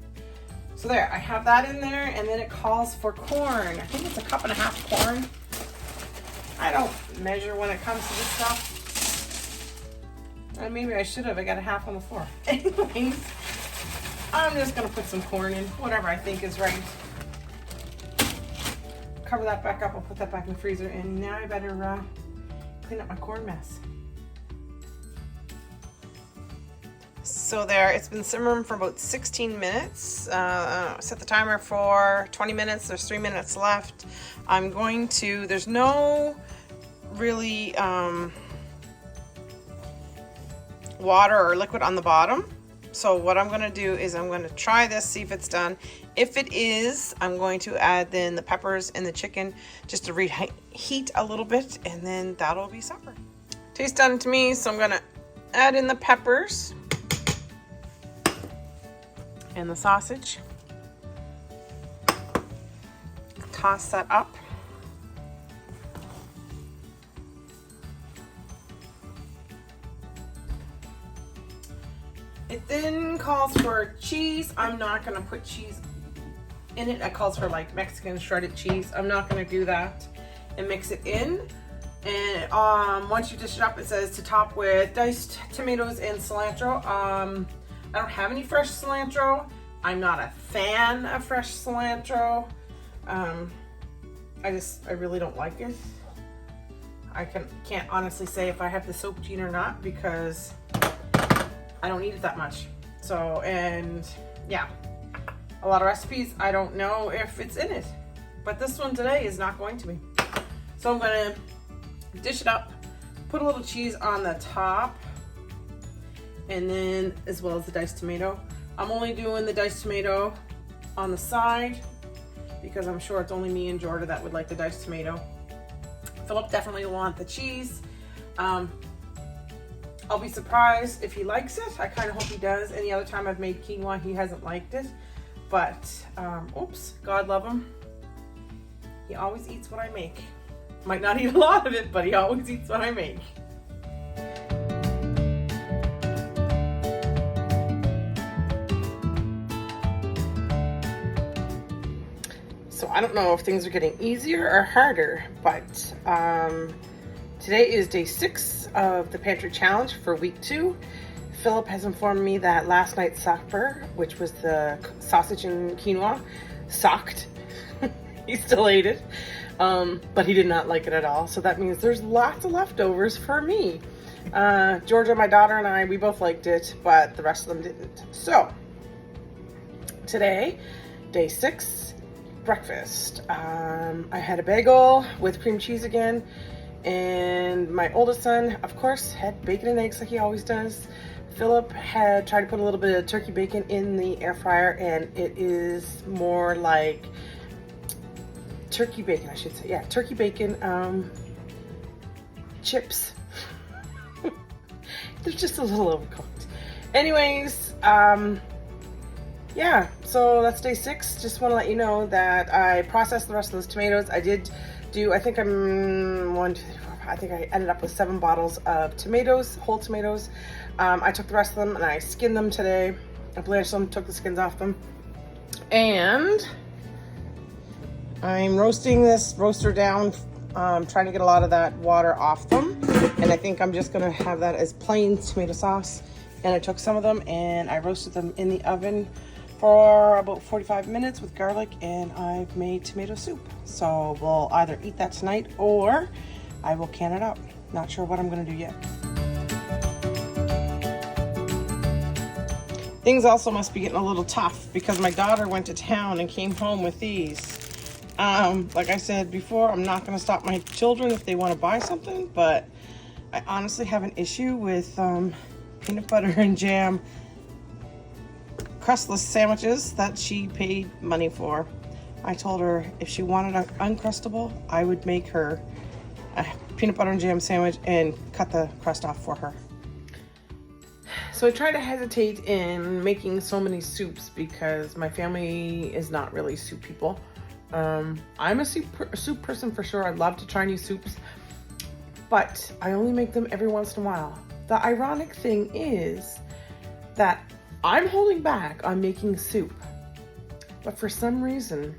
So there, I have that in there, and then it calls for corn. I think it's 1.5 cups corn. I don't measure when it comes to this stuff. And maybe I should have, I got a half on the floor. Anyways, I'm just gonna put some corn in, whatever I think is right. Cover that back up, I'll put that back in the freezer, and now I better clean up my corn mess. So there, it's been simmering for about 16 minutes. Set the timer for 20 minutes, there's 3 minutes left. I'm going to, there's no really water or liquid on the bottom. So what I'm gonna do is I'm gonna try this, see if it's done. If it is, I'm going to add then the peppers and the chicken just to reheat a little bit, and then that'll be supper. Tastes done to me, so I'm gonna add in the peppers and the sausage. Toss that up. It then calls for cheese. I'm not gonna put cheese in it. It calls for like Mexican shredded cheese. I'm not gonna do that and mix it in. And once you dish it up, it says to top with diced tomatoes and cilantro. I don't have any fresh cilantro. I'm not a fan of fresh cilantro. I really don't like it. I can't honestly say if I have the soap gene or not, because I don't eat it that much. So, and yeah, a lot of recipes, I don't know if it's in it, but this one today is not going to be. So I'm gonna dish it up, put a little cheese on the top, and then as well as the diced tomato. I'm only doing the diced tomato on the side because I'm sure it's only me and Jordan that would like the diced tomato. Philip definitely will want the cheese. I'll be surprised if he likes it. I kind of hope he does. Any other time I've made quinoa, he hasn't liked it. But, oops, God love him. He always eats what I make. Might not eat a lot of it, but he always eats what I make. So I don't know if things are getting easier or harder, but today is day 6 of the pantry challenge for week 2. Philip has informed me that last night's supper, which was the sausage and quinoa, sucked. He still ate it, but he did not like it at all. So that means there's lots of leftovers for me. Georgia, my daughter, and I, we both liked it, but the rest of them didn't. So today, day 6, breakfast. I had a bagel with cream cheese again, and my oldest son, of course, had bacon and eggs like he always does. Philip had tried to put a little bit of turkey bacon in the air fryer, and it is more like turkey bacon, I should say. Yeah, turkey bacon chips. They're just a little overcooked. Anyways, yeah, so that's day 6. Just want to let you know that I processed the rest of those tomatoes. I did do, I think I ended up with 7 bottles of tomatoes, whole tomatoes. I took the rest of them and I skinned them today. I blanched them, took the skins off them. And I'm roasting this roaster down, trying to get a lot of that water off them. And I think I'm just gonna have that as plain tomato sauce. And I took some of them and I roasted them in the oven for about 45 minutes with garlic, and I've made tomato soup. So we'll either eat that tonight or I will can it up. Not sure what I'm gonna do yet. Things also must be getting a little tough because my daughter went to town and came home with these. Like I said before, I'm not gonna stop my children if they wanna buy something, but I honestly have an issue with peanut butter and jam crustless sandwiches that she paid money for. I told her if she wanted an Uncrustable, I would make her a peanut butter and jam sandwich and cut the crust off for her. So I try to hesitate in making so many soups because my family is not really soup people. I'm a soup person for sure. I love to try new soups, but I only make them every once in a while. The ironic thing is that I'm holding back on making soup, but for some reason,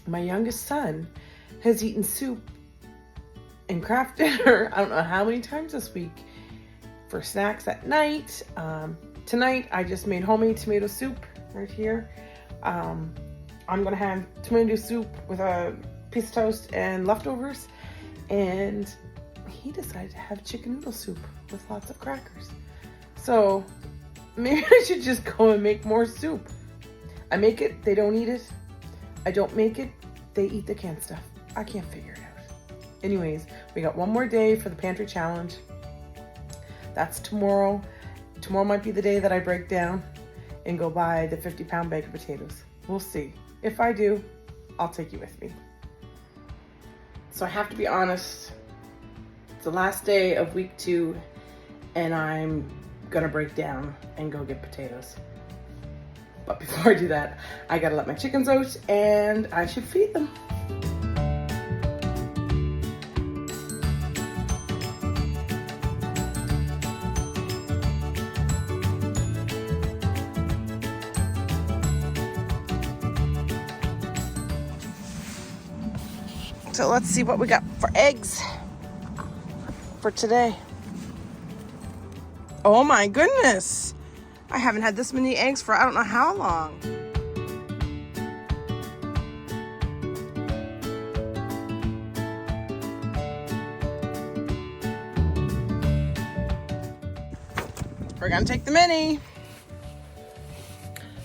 my youngest son has eaten soup and craft dinner, I don't know how many times this week, for snacks at night. Tonight, I just made homemade tomato soup right here. I'm gonna have tomato soup with a piece of toast and leftovers. And he decided to have chicken noodle soup with lots of crackers. So maybe I should just go and make more soup. I make it, they don't eat it. I don't make it, they eat the canned stuff. I can't figure it out. Anyways, we got one more day for the pantry challenge. That's tomorrow. Tomorrow might be the day that I break down and go buy the 50-pound bag of potatoes. We'll see. If I do, I'll take you with me. So I have to be honest, it's the last day of week 2 and I'm gonna break down and go get potatoes. But before I do that, I gotta let my chickens out and I should feed them. So let's see what we got for eggs for today. Oh my goodness. I haven't had this many eggs for I don't know how long. We're gonna take the mini.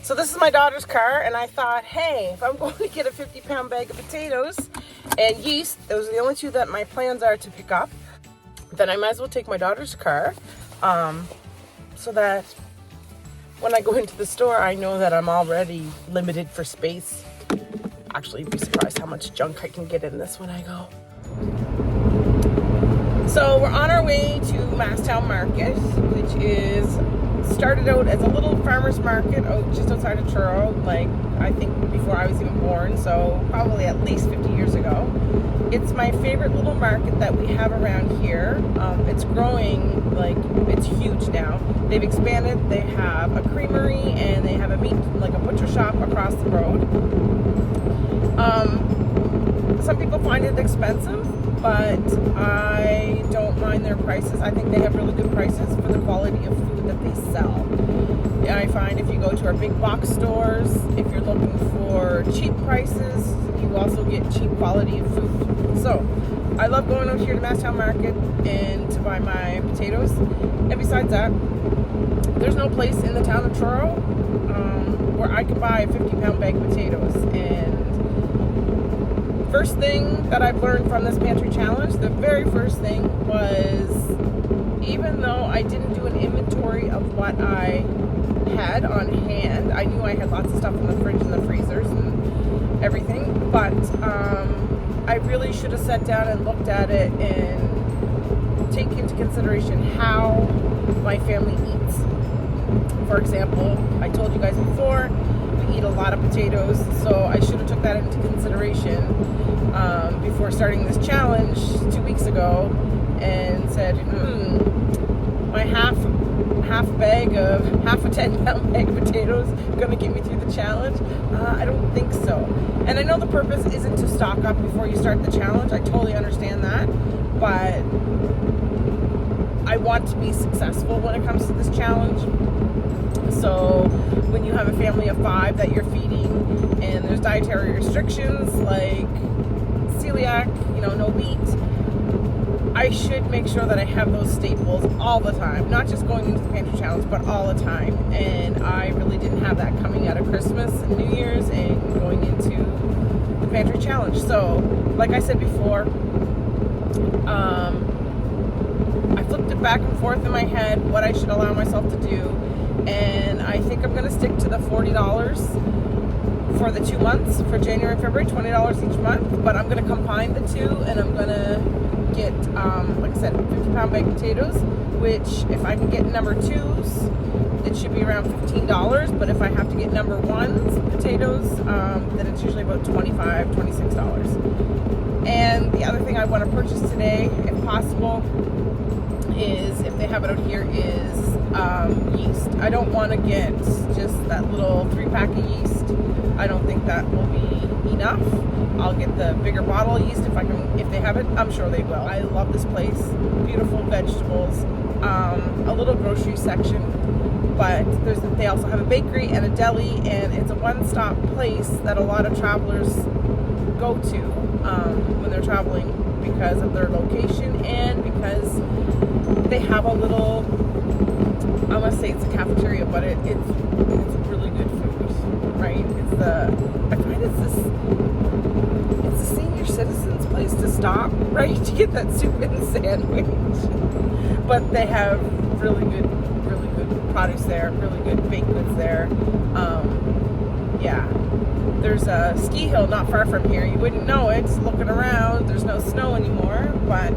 So this is my daughter's car, and I thought, hey, if I'm going to get a 50-pound bag of potatoes and yeast, those are the only two that my plans are to pick up, then I might as well take my daughter's car, so that when I go into the store, I know that I'm already limited for space. Actually, you'd be surprised how much junk I can get in this when I go. So we're on our way to Masstown Market, which is started out as a little farmer's market just outside of Truro, like I think before I was even born, so probably at least 50 years ago. It's my favorite little market that we have around here. It's growing, like it's huge now. They've expanded, they have a creamery and they have a meat, like a butcher shop across the road. Some people find it expensive, but I don't mind their prices. I think they have really good prices for the quality of food that they sell. And I find if you go to our big box stores, if you're looking for cheap prices, you also get cheap quality of food. So I love going out here to Masstown Market and to buy my potatoes. And besides that, there's no place in the town of Truro where I could buy a 50-pound bag of potatoes. And first thing that I've learned from this pantry challenge, the very first thing was, even though I didn't do an inventory of what I had on hand, I knew I had lots of stuff in the fridge and the freezers and everything, but I really should have sat down and looked at it and take into consideration how my family eats. For example, I told you guys before, we eat a lot of potatoes, so I should have took that into consideration before starting this challenge 2 weeks ago and said, my half a 10-pound bag of potatoes gonna get me through the challenge? I don't think so. And I know the purpose isn't to stock up before you start the challenge. I totally understand that, but I want to be successful when it comes to this challenge. So when you have a family of 5 that you're feeding and there's dietary restrictions like celiac, no meat, I should make sure that I have those staples all the time, not just going into the pantry challenge, but all the time. And I really didn't have that coming out of Christmas and New Year's and going into the pantry challenge. So like I said before, I flipped it back and forth in my head what I should allow myself to do, and I think I'm going to stick to the $40 for the 2 months, for January and February, $20 each month, but I'm going to combine the two, and I'm going to get, like I said, 50-pound bag of potatoes, which if I can get number 2s, it should be around $15. But if I have to get number 1s potatoes, then it's usually about $25, $26. And the other thing I want to purchase today, if possible, is, if they have it out here, is yeast. I don't want to get just that little 3-pack of yeast. I don't think that will be enough. I'll get the bigger bottle of yeast if they have it. I'm sure they will. I love this place. Beautiful vegetables, a little grocery section, but they also have a bakery and a deli, and it's a one-stop place that a lot of travelers go to when they're traveling because of their location and because they have a little, I must say it's a cafeteria, but it's really good food, right? I find it's a senior citizens place to stop, right? To get that soup and sandwich. But they have really good produce there, really good baked goods there. Yeah. There's a ski hill not far from here. You wouldn't know it looking around. There's no snow anymore, but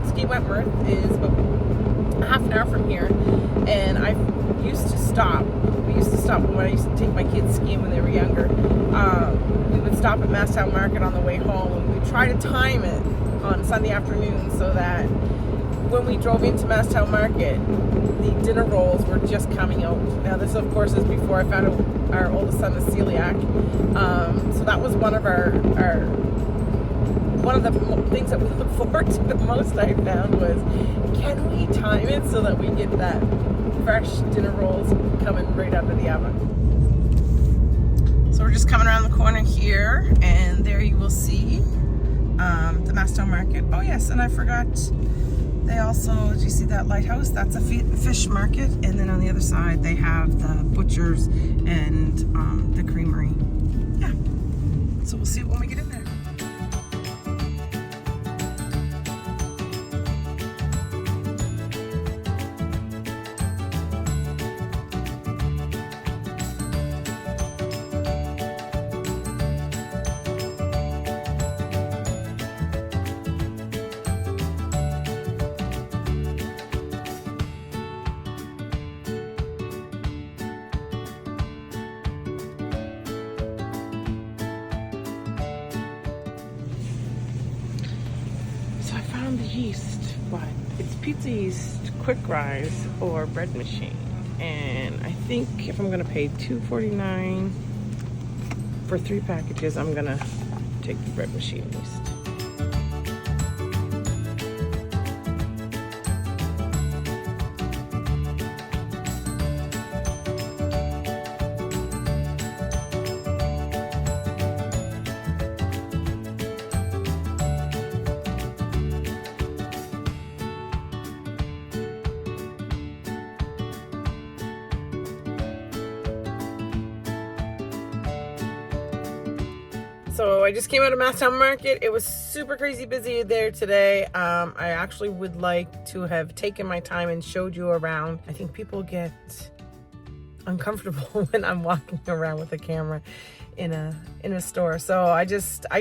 Ski Wentworth is about half an hour from here. And we used to stop when I used to take my kids skiing when they were younger. We would stop at Masstown Market on the way home, and we'd try to time it on Sunday afternoon so that when we drove into Masstown Market, the dinner rolls were just coming out. Now this, of course, is before I found out our oldest son is celiac. So that was one of the things that we look forward to the most, I found, was can we time it so that we get that fresh dinner rolls coming right out of the oven. So we're just coming around the corner here, and there you will see the Masstown Market. Oh yes, and I forgot, they also, do you see that lighthouse? That's a fish market. And then on the other side, they have the butchers and the creamery. Yeah. So we'll see it when we get in there. The yeast, but it's pizza yeast, quick rise, or bread machine. And I think if I'm gonna pay $2.49 for 3 packages, I'm gonna take the bread machine yeast. So I just came out of Masstown Market. It was super crazy busy there today. I actually would like to have taken my time and showed you around. I think people get uncomfortable when I'm walking around with a camera in a store. So I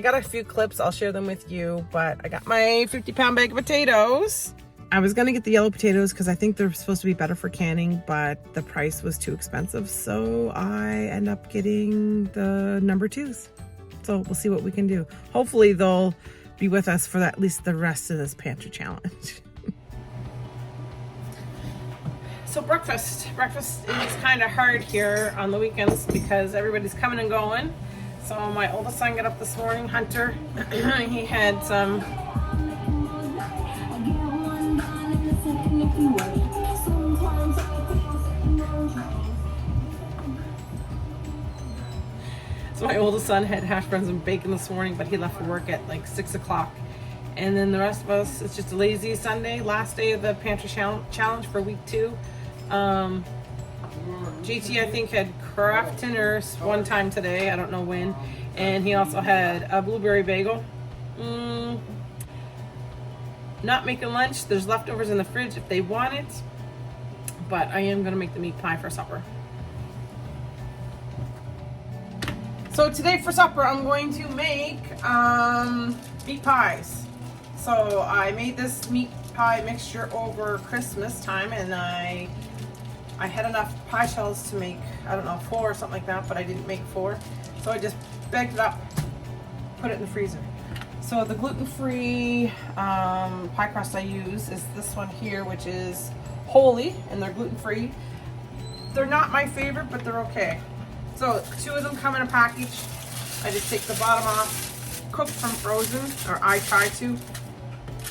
got a few clips. I'll share them with you, but I got my 50-pound bag of potatoes. I was gonna get the yellow potatoes because I think they're supposed to be better for canning, but the price was too expensive. So I end up getting the number 2s. So we'll see what we can do. Hopefully they'll be with us for at least the rest of this pantry challenge. So breakfast is kind of hard here on the weekends because everybody's coming and going. So my oldest son got up this morning, Hunter. He had some So my oldest son had hash browns and bacon this morning, but he left for work at like 6 o'clock. And then the rest of us, it's just a lazy Sunday, last day of the pantry challenge for week 2. JT, I think, had Kraft dinners one time today, I don't know when. And he also had a blueberry bagel. Not making lunch. There's leftovers in the fridge if they want it. But I am gonna make the meat pie for supper. So today for supper, I'm going to make meat pies. So I made this meat pie mixture over Christmas time, and I had enough pie shells to make, I don't know, 4 or something like that, but I didn't make 4. So I just bagged it up, put it in the freezer. So the gluten-free pie crust I use is this one here, which is Holy, and they're gluten-free. They're not my favorite, but they're okay. So 2 of them come in a package. I just take the bottom off, cook from frozen, or I try to.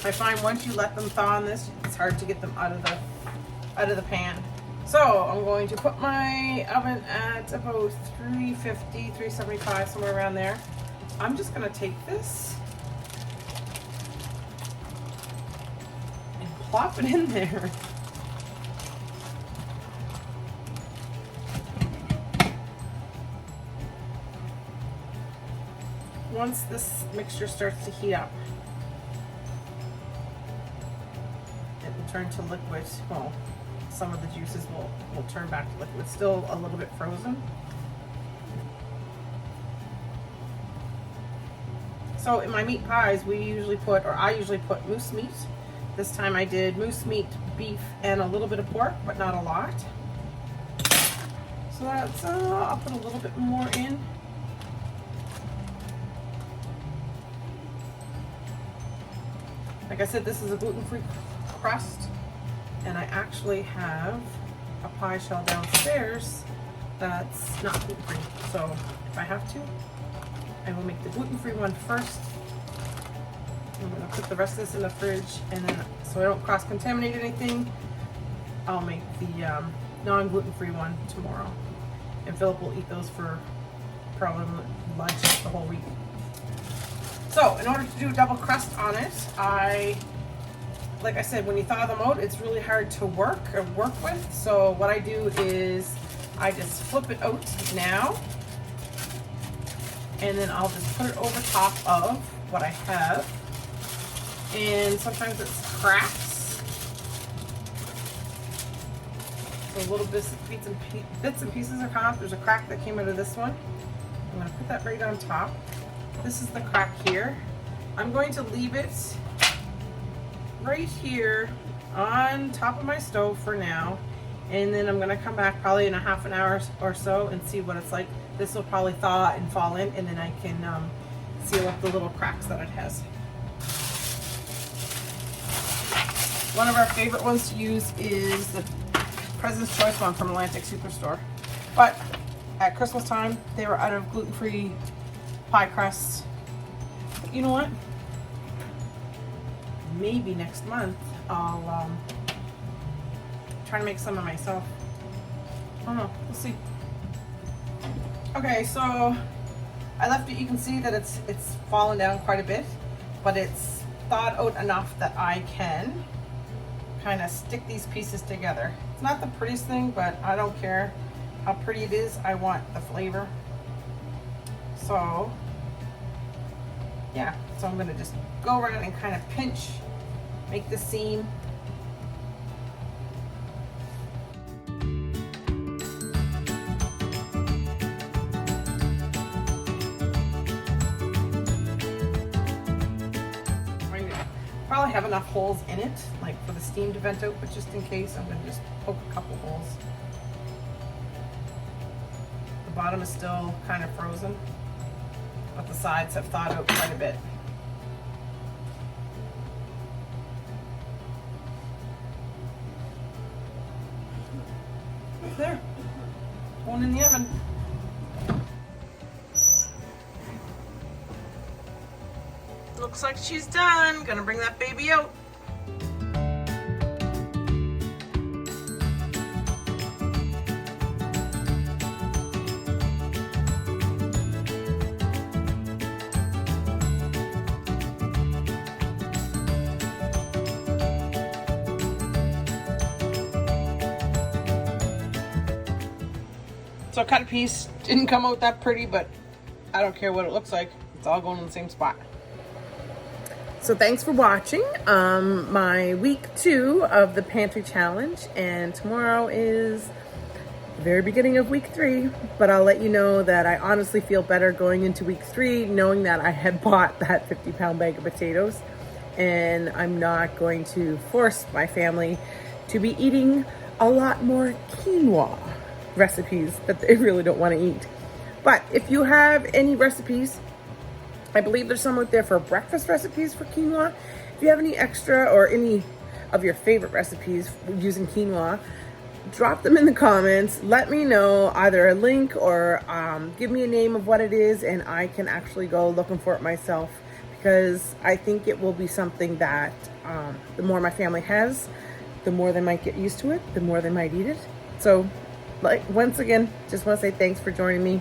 I find once you let them thaw in this, it's hard to get them out of the pan. So I'm going to put my oven at about 350, 375, somewhere around there. I'm just gonna take this and plop it in there. Once this mixture starts to heat up, it will turn to liquid. Well, some of the juices will turn back to liquid. Still a little bit frozen. So in my meat pies, I usually put moose meat. This time I did moose meat, beef, and a little bit of pork, but not a lot. So that's, I'll put a little bit more in. Like I said, this is a gluten-free crust, and I actually have a pie shell downstairs that's not gluten-free. So if I have to, I will make the gluten-free one first. I'm gonna put the rest of this in the fridge, and then so I don't cross-contaminate anything, I'll make the non-gluten-free one tomorrow. And Philip will eat those for probably lunch the whole week. So in order to do a double crust on it, like I said, when you thaw them out, it's really hard to work with. So what I do is I just flip it out now, and then I'll just put it over top of what I have. And sometimes it's cracks. So little bits and pieces are cut off. There's a crack that came out of this one. I'm gonna put that right on top. This is the crack here. I'm going to leave it right here on top of my stove for now, and then I'm gonna come back probably in a half an hour or so and see what it's like. This will probably thaw and fall in, and then I can seal up the little cracks that it has. One of our favorite ones to use is the President's Choice one from Atlantic Superstore. But at Christmas time, they were out of gluten-free pie crusts. But you know what? Maybe next month I'll try to make some of myself. I don't know. We'll see. Okay, so I left it. You can see that it's fallen down quite a bit, but it's thawed out enough that I can kind of stick these pieces together. It's not the prettiest thing, but I don't care how pretty it is. I want the flavor. So yeah, so I'm gonna just go around and kind of pinch, make the seam. Probably have enough holes in it, like for the steam to vent out, but just in case, I'm gonna just poke a couple holes. The bottom is still kind of frozen, but the sides have thawed out quite a bit. There, going in the oven. Looks like she's done. Gonna bring that baby out. So cut a piece, didn't come out that pretty, but I don't care what it looks like. It's all going in the same spot. So thanks for watching my week 2 of the pantry challenge, and tomorrow is the very beginning of week 3, but I'll let you know that I honestly feel better going into week 3 knowing that I had bought that 50-pound bag of potatoes, and I'm not going to force my family to be eating a lot more quinoa recipes that they really don't want to eat. But if you have any recipes, I believe there's some out there for breakfast recipes for quinoa. If you have any extra or any of your favorite recipes using quinoa, drop them in the comments. Let me know either a link or give me a name of what it is, and I can actually go looking for it myself, because I think it will be something that the more my family has, the more they might get used to it, the more they might eat it. So, like, once again, just want to say thanks for joining me.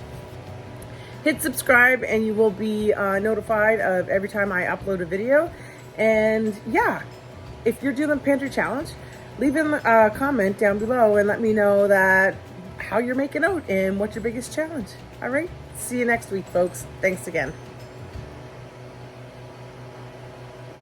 Hit subscribe and you will be notified of every time I upload a video. And yeah, if you're doing a pantry challenge, leave a comment down below and let me know that how you're making out and what's your biggest challenge. All right, see you next week, folks. Thanks again.